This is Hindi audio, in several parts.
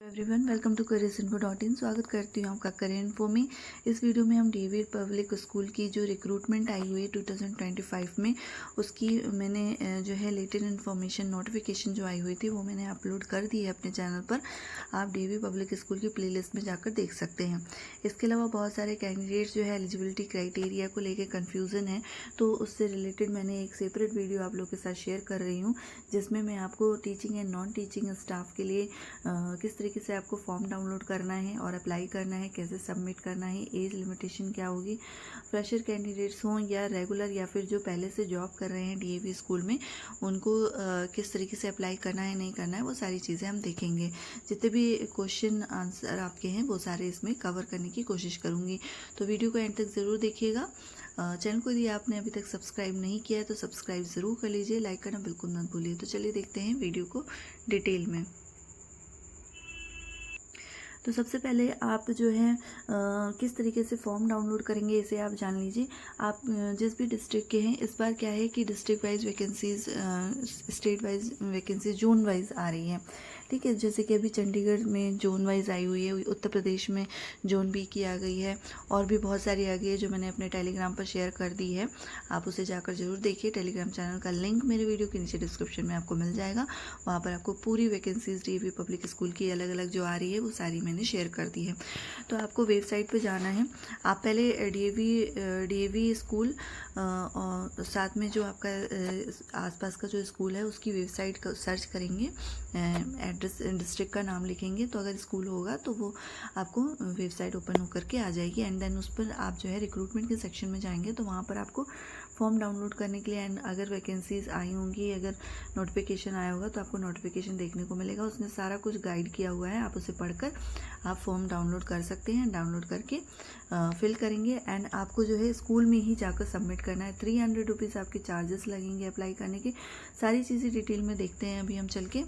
Everyone, welcome to careersinfo.in। स्वागत करती हूँ आपका करियर इन्फो में। इस वीडियो में हम डीवी पब्लिक स्कूल की जो रिक्रूटमेंट आई हुई है 2025 में, उसकी मैंने जो है लेटेस्ट इन्फॉर्मेशन नोटिफिकेशन जो आई हुई थी वो मैंने अपलोड कर दी है अपने चैनल पर। आप डीवी पब्लिक स्कूल की प्लेलिस्ट में जाकर देख सकते हैं। इसके अलावा बहुत सारे कैंडिडेट्स जो है एलिजिबिलिटी क्राइटेरिया को लेकर कन्फ्यूज़न है, तो उससे रिलेटेड मैंने एक सेपरेट वीडियो आप लोग के साथ शेयर कर रही हूँ, जिसमें मैं आपको teaching and non teaching staff के लिए किस तरीके से आपको फॉर्म डाउनलोड करना है और अप्लाई करना है, कैसे सबमिट करना है, एज लिमिटेशन क्या होगी, फ्रेशर कैंडिडेट्स हों या रेगुलर या फिर जो पहले से जॉब कर रहे हैं डीएवी स्कूल में, उनको किस तरीके से अप्लाई करना है नहीं करना है, वो सारी चीज़ें हम देखेंगे। जितने भी क्वेश्चन आंसर आपके हैं वो सारे इसमें कवर करने की कोशिश करूँगी, तो वीडियो को एंड तक ज़रूर देखिएगा। चैनल को यदि आपने अभी तक सब्सक्राइब नहीं किया है तो सब्सक्राइब ज़रूर कर लीजिए, लाइक करना बिल्कुल मत भूलिए। तो चलिए देखते हैं वीडियो को डिटेल में। तो सबसे पहले आप जो है किस तरीके से फॉर्म डाउनलोड करेंगे इसे आप जान लीजिए। आप जिस भी डिस्ट्रिक्ट के हैं, इस बार क्या है कि district wise vacancies, state wise vacancies zone wise आ रही हैं। ठीक है, जैसे कि अभी चंडीगढ़ में जोन वाइज आई हुई है, उत्तर प्रदेश में जोन बी की आ गई है, और भी बहुत सारी आ गई है जो मैंने अपने टेलीग्राम पर शेयर कर दी है। आप उसे जाकर जरूर देखिए। टेलीग्राम चैनल का लिंक मेरे वीडियो के नीचे डिस्क्रिप्शन में आपको मिल जाएगा। वहाँ पर आपको पूरी वैकेंसीज डीएवी पब्लिक स्कूल की अलग अलग जो आ रही है वो सारी मैंने शेयर कर दी है। तो आपको वेबसाइट पे जाना है। आप पहले डीएवी स्कूल और साथ में जो आपका आसपास का जो स्कूल है उसकी वेबसाइट का सर्च करेंगे, एड्रेस डिस्ट्रिक्ट का नाम लिखेंगे, तो अगर स्कूल होगा तो वो आपको वेबसाइट ओपन होकर के आ जाएगी। एंड देन उस पर आप जो है रिक्रूटमेंट के सेक्शन में जाएंगे तो वहाँ पर आपको फॉर्म डाउनलोड करने के लिए, एंड अगर वैकेंसीज आई होंगी, अगर नोटिफिकेशन आया होगा तो आपको नोटिफिकेशन देखने को मिलेगा। उसमें सारा कुछ गाइड किया हुआ है, आप उसे पढ़कर आप फॉर्म डाउनलोड कर सकते हैं। डाउनलोड करके फिल करेंगे एंड आपको जो है स्कूल में ही जाकर सबमिट करना है। 300 रुपीज़ आपके चार्जेस लगेंगे अप्लाई करने के। सारी चीज़ें डिटेल में देखते हैं अभी हम चल के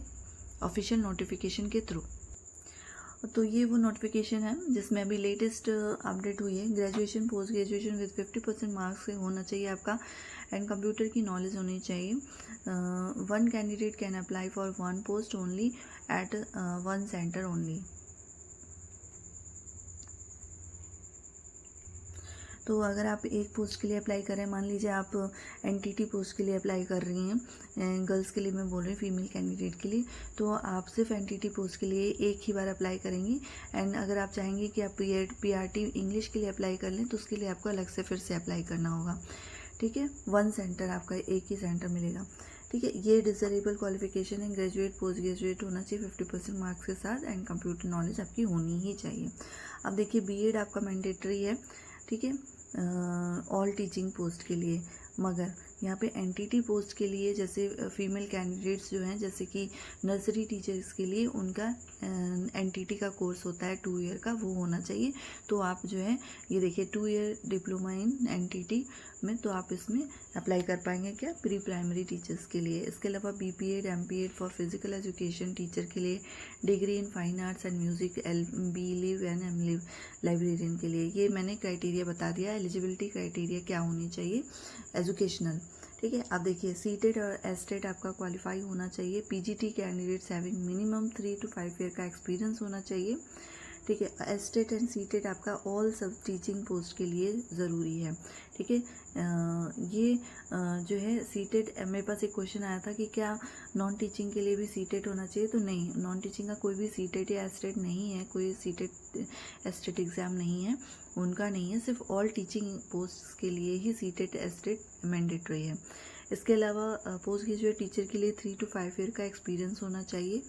ऑफिशियल नोटिफिकेशन के थ्रू। तो ये वो नोटिफिकेशन है जिसमें अभी लेटेस्ट अपडेट हुई है। Graduation post graduation with 50% marks से होना चाहिए आपका, एंड कंप्यूटर की नॉलेज होनी चाहिए। 1 candidate can apply for 1 post only at 1 centre only. तो अगर आप एक पोस्ट के लिए अप्लाई करें, मान लीजिए आप एनटीटी पोस्ट के लिए अप्लाई कर रही हैं, गर्ल्स के लिए मैं बोल रही हूँ, फीमेल कैंडिडेट के लिए, तो आप सिर्फ एनटीटी पोस्ट के लिए एक ही बार अप्लाई करेंगी। एंड अगर आप चाहेंगे कि आप पीआरटी इंग्लिश के लिए अप्लाई कर लें तो उसके लिए आपको अलग से फिर से अप्लाई करना होगा। ठीक है, 1 सेंटर आपका, एक ही सेंटर मिलेगा। ठीक है, ये डिजरेबल क्वालिफिकेशन है, ग्रेजुएट पोस्ट ग्रेजुएट होना चाहिए 50% मार्क्स के साथ, एंड कंप्यूटर नॉलेज आपकी होनी ही चाहिए। अब देखिए, बीएड आपका मैंडेटरी है। ठीक है, ऑल टीचिंग पोस्ट के लिए, मगर यहाँ पे एनटीटी पोस्ट के लिए जैसे फीमेल कैंडिडेट्स जो हैं, जैसे कि नर्सरी टीचर्स के लिए उनका एनटीटी का कोर्स होता है 2 ईयर का, वो होना चाहिए। तो आप जो है ये देखिए 2 ईयर डिप्लोमा इन एनटीटी में, तो आप इसमें अप्लाई कर पाएंगे क्या, प्री प्राइमरी टीचर्स के लिए। इसके अलावा BPEd MPEd for physical education teacher के लिए, degree in fine arts and music B lib and M lib librarian के लिए। ये मैंने क्राइटेरिया बता दिया, एलिजिबिलिटी क्राइटेरिया क्या होनी चाहिए, एजुकेशनल। ठीक है, आप देखिए सीटेड और एस्टेट आपका क्वालिफाई होना चाहिए। PGT candidates having minimum 3 to 5 year का एक्सपीरियंस होना चाहिए। ठीक है, एस्टेट एंड सीटेड आपका ऑल सब टीचिंग पोस्ट के लिए ज़रूरी है। ठीक है, ये जो है सीटेड, मेरे पास एक क्वेश्चन आया था कि क्या नॉन टीचिंग के लिए भी सीटेड होना चाहिए, तो नहीं, नॉन टीचिंग का कोई भी सीटेड या एस्टेट नहीं है, कोई सीटेड एस्टेट एग्ज़ाम नहीं है, उनका नहीं है। सिर्फ ऑल टीचिंग पोस्ट के लिए ही सीटेड एस्टेट मैंडेटरी है। इसके अलावा पोस्ट ग्रेजुएट टीचर के लिए 3 to 5 ईयर का एक्सपीरियंस होना चाहिए।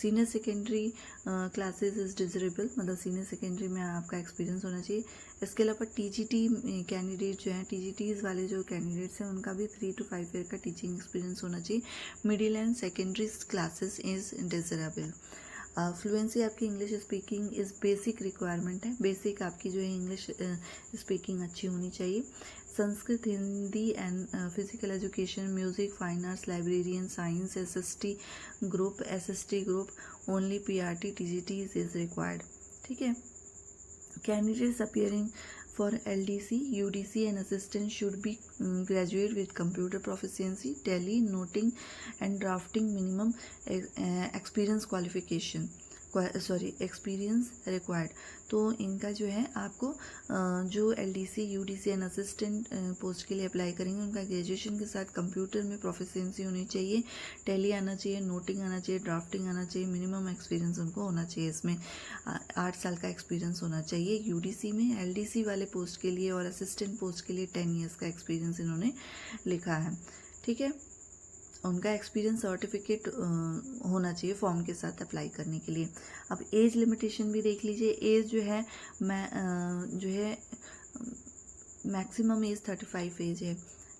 Senior secondary classes is desirable, मतलब सीनियर सेकेंडरी में आपका एक्सपीरियंस होना चाहिए। इसके अलावा टीजीटी कैंडिडेट जो हैं, टीजीटीज़ वाले जो कैंडिडेट्स हैं, उनका भी 3 to 5 ईयर का टीचिंग एक्सपीरियंस होना चाहिए। Middle and secondary classes is desirable. Fluency आपकी English speaking is basic requirement है, बेसिक आपकी जो है इंग्लिश स्पीकिंग अच्छी होनी चाहिए। Sanskrit, Hindi and physical education, music, fine arts, librarian, science, SST group only, PRT TGT is required. ठीक है, candidates appearing for LDC, UDC and assistant should be graduate with computer proficiency, tally, noting and drafting minimum experience qualification. Experience required. तो इनका जो है आपको जो LDC, UDC and assistant post के लिए अप्लाई करेंगे उनका ग्रेजुएशन के साथ कंप्यूटर में प्रोफिशिएंसी होनी चाहिए, टैली आना चाहिए, नोटिंग आना चाहिए, ड्राफ्टिंग आना चाहिए, मिनिमम एक्सपीरियंस उनको होना चाहिए, इसमें 8 साल का एक्सपीरियंस होना चाहिए UDC में। LDC वाले पोस्ट के लिए और असिस्टेंट पोस्ट के लिए 10 ईयर्स का एक्सपीरियंस इन्होंने लिखा है। ठीक है, उनका एक्सपीरियंस सर्टिफिकेट होना चाहिए फॉर्म के साथ अप्लाई करने के लिए। अब एज लिमिटेशन भी देख लीजिए। एज जो है मैक्सिमम एज 35 एज है।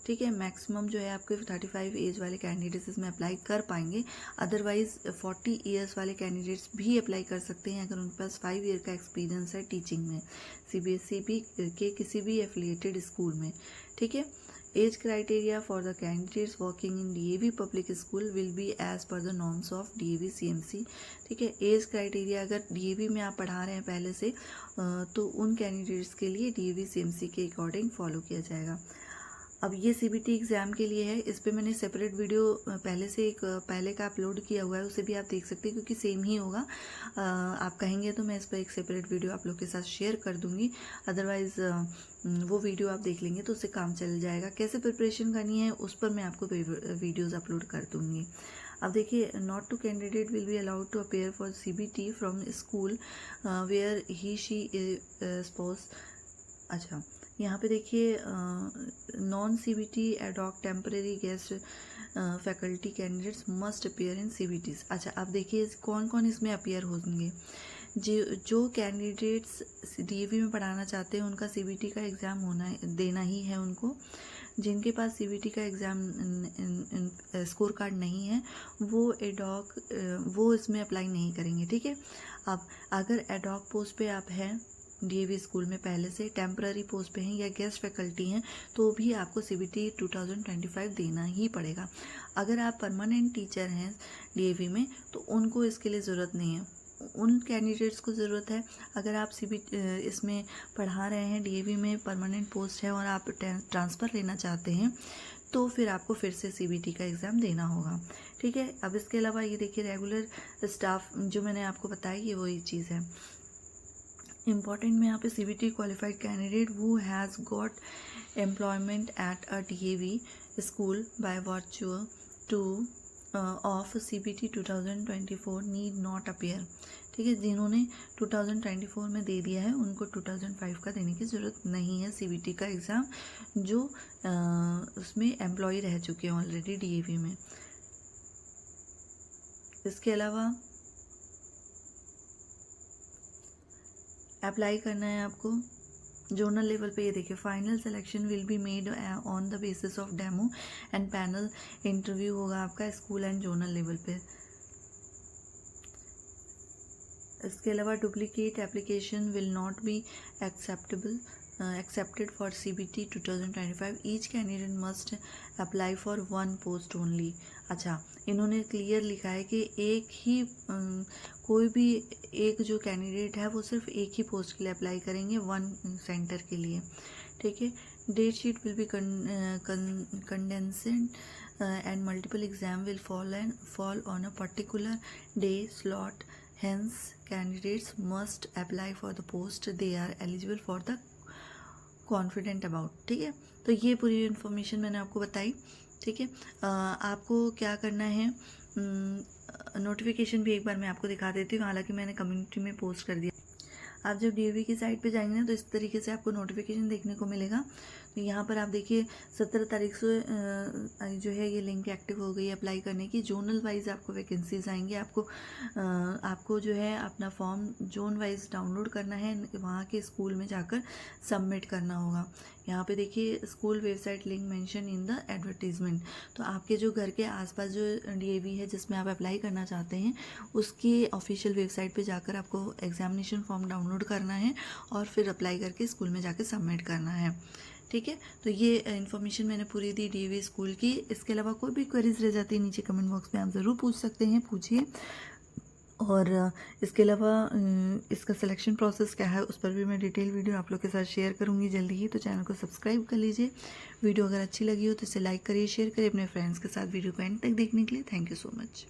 ठीक है, मैक्सिमम जो है आपके 35 एज वाले कैंडिडेट्स इसमें अप्लाई कर पाएंगे। अदरवाइज 40 ईयर्स वाले कैंडिडेट्स भी अप्लाई कर सकते हैं अगर उनके पास 5 ईयर का एक्सपीरियंस है टीचिंग में, CBSE भी के किसी भी एफिलिएटेड स्कूल में। ठीक है, age criteria for the candidates working in DAV public school will be as per the norms of DAV CMC। ठीक है, एज क्राइटेरिया अगर DAV में आप पढ़ा रहे हैं पहले से तो उन कैंडिडेट्स के लिए DAV CMC के अकॉर्डिंग फॉलो किया जाएगा। अब ये CBT एग्ज़ाम के लिए है, इस पे मैंने सेपरेट वीडियो पहले का अपलोड किया हुआ है, उसे भी आप देख सकते हैं क्योंकि सेम ही होगा। आप कहेंगे तो मैं इस पर एक सेपरेट वीडियो आप लोग के साथ शेयर कर दूंगी, अदरवाइज़ वो वीडियो आप देख लेंगे तो उससे काम चल जाएगा। कैसे प्रिपरेशन करनी है उस पर मैं आपको वीडियोज़ अपलोड कर दूँगी। अब देखिए, not to candidate will be allowed to appear for CBT from school where he she स्पोज। अच्छा, यहाँ पे देखिए non CBT ad hoc temporary guest faculty candidates must appear in CBTs। अच्छा, अब देखिए कौन कौन इसमें अपेयर होंगे। जो कैंडिडेट्स DAV में पढ़ाना चाहते हैं उनका CBT का एग्ज़ाम देना ही है उनको। जिनके पास CBT का एग्ज़ाम स्कोर कार्ड नहीं है वो इसमें अप्लाई नहीं करेंगे। ठीक है, अब अगर एडॉक पोस्ट पे आप हैं DAV स्कूल में पहले से, टेम्पररी पोस्ट पे हैं या गेस्ट फैकल्टी हैं तो भी आपको CBT 2025 देना ही पड़ेगा। अगर आप परमानेंट टीचर हैं DAV में तो उनको इसके लिए ज़रूरत नहीं है, उन कैंडिडेट्स को ज़रूरत है। अगर आप इसमें पढ़ा रहे हैं DAV में, परमानेंट पोस्ट है और आप ट्रांसफ़र लेना चाहते हैं तो फिर आपको फिर से CBT का एग्ज़ाम देना होगा। ठीक है, अब इसके अलावा ये देखिए रेगुलर स्टाफ जो मैंने आपको बताया ये वही चीज़ है। इम्पॉर्टेंट में यहाँ पे CBT qualified candidate who has got employment at a DAV school by virtual two of CBT 2024 need not appear. ठीक है, जिन्होंने 2024 में दे दिया है उनको 2005 का देने की ज़रूरत नहीं है CBT का एग्ज़ाम, जो उसमें एम्प्लॉय रह चुके हैं ऑलरेडी DAV में। इसके अलावा अप्लाई करना है आपको जोनल लेवल पे। ये देखिए, final selection will be made on the basis of demo and panel interview होगा आपका स्कूल एंड जोनल लेवल पे। इसके अलावा duplicate application will not be accepted for CBT 2025. Each candidate must apply for one post only. अच्छा, इन्होंने क्लियर लिखा है कि कोई भी एक जो कैंडिडेट है वो सिर्फ एक ही पोस्ट के लिए अप्लाई करेंगे, वन सेंटर के लिए। ठीक है, date sheet will be condensed and multiple exam will fall on a particular day slot. Hence, candidates must apply for the post they are eligible for the confident about. ठीक है, तो ये पूरी इन्फॉर्मेशन मैंने आपको बताई। ठीक है, आपको क्या करना है, नोटिफिकेशन भी एक बार मैं आपको दिखा देती हूँ, हालांकि मैंने कम्युनिटी में पोस्ट कर दिया। आप जब DAV की साइट पे जाएंगे ना तो इस तरीके से आपको नोटिफिकेशन देखने को मिलेगा। तो यहाँ पर आप देखिए 17 तारीख से जो है ये लिंक एक्टिव हो गई है अप्लाई करने की। जोनल वाइज आपको वैकेंसीज आएंगे, आपको जो है अपना फॉर्म जोन वाइज डाउनलोड करना है, वहाँ के स्कूल में जाकर सबमिट करना होगा। यहाँ पे देखिए school website link mention in the advertisement. तो आपके जो घर के आसपास जो DAV है जिसमें आप अप्लाई करना चाहते हैं उसकी ऑफिशियल वेबसाइट पे जाकर आपको एग्जामिनेशन फॉर्म डाउनलोड करना है और फिर अप्लाई करके स्कूल में जाकर सबमिट करना है। ठीक है, तो ये इन्फॉर्मेशन मैंने पूरी दी DAV स्कूल की। इसके अलावा कोई भी क्वेरीज रह जाती है नीचे कमेंट बॉक्स में आप ज़रूर पूछ सकते हैं, पूछिए। और इसके अलावा इसका सिलेक्शन प्रोसेस क्या है उस पर भी मैं डिटेल वीडियो आप लोग के साथ शेयर करूंगी जल्दी ही। तो चैनल को सब्सक्राइब कर लीजिए। वीडियो अगर अच्छी लगी हो तो इसे लाइक करिए, शेयर करिए अपने फ्रेंड्स के साथ। वीडियो को एंड तक देखने के लिए थैंक यू सो मच।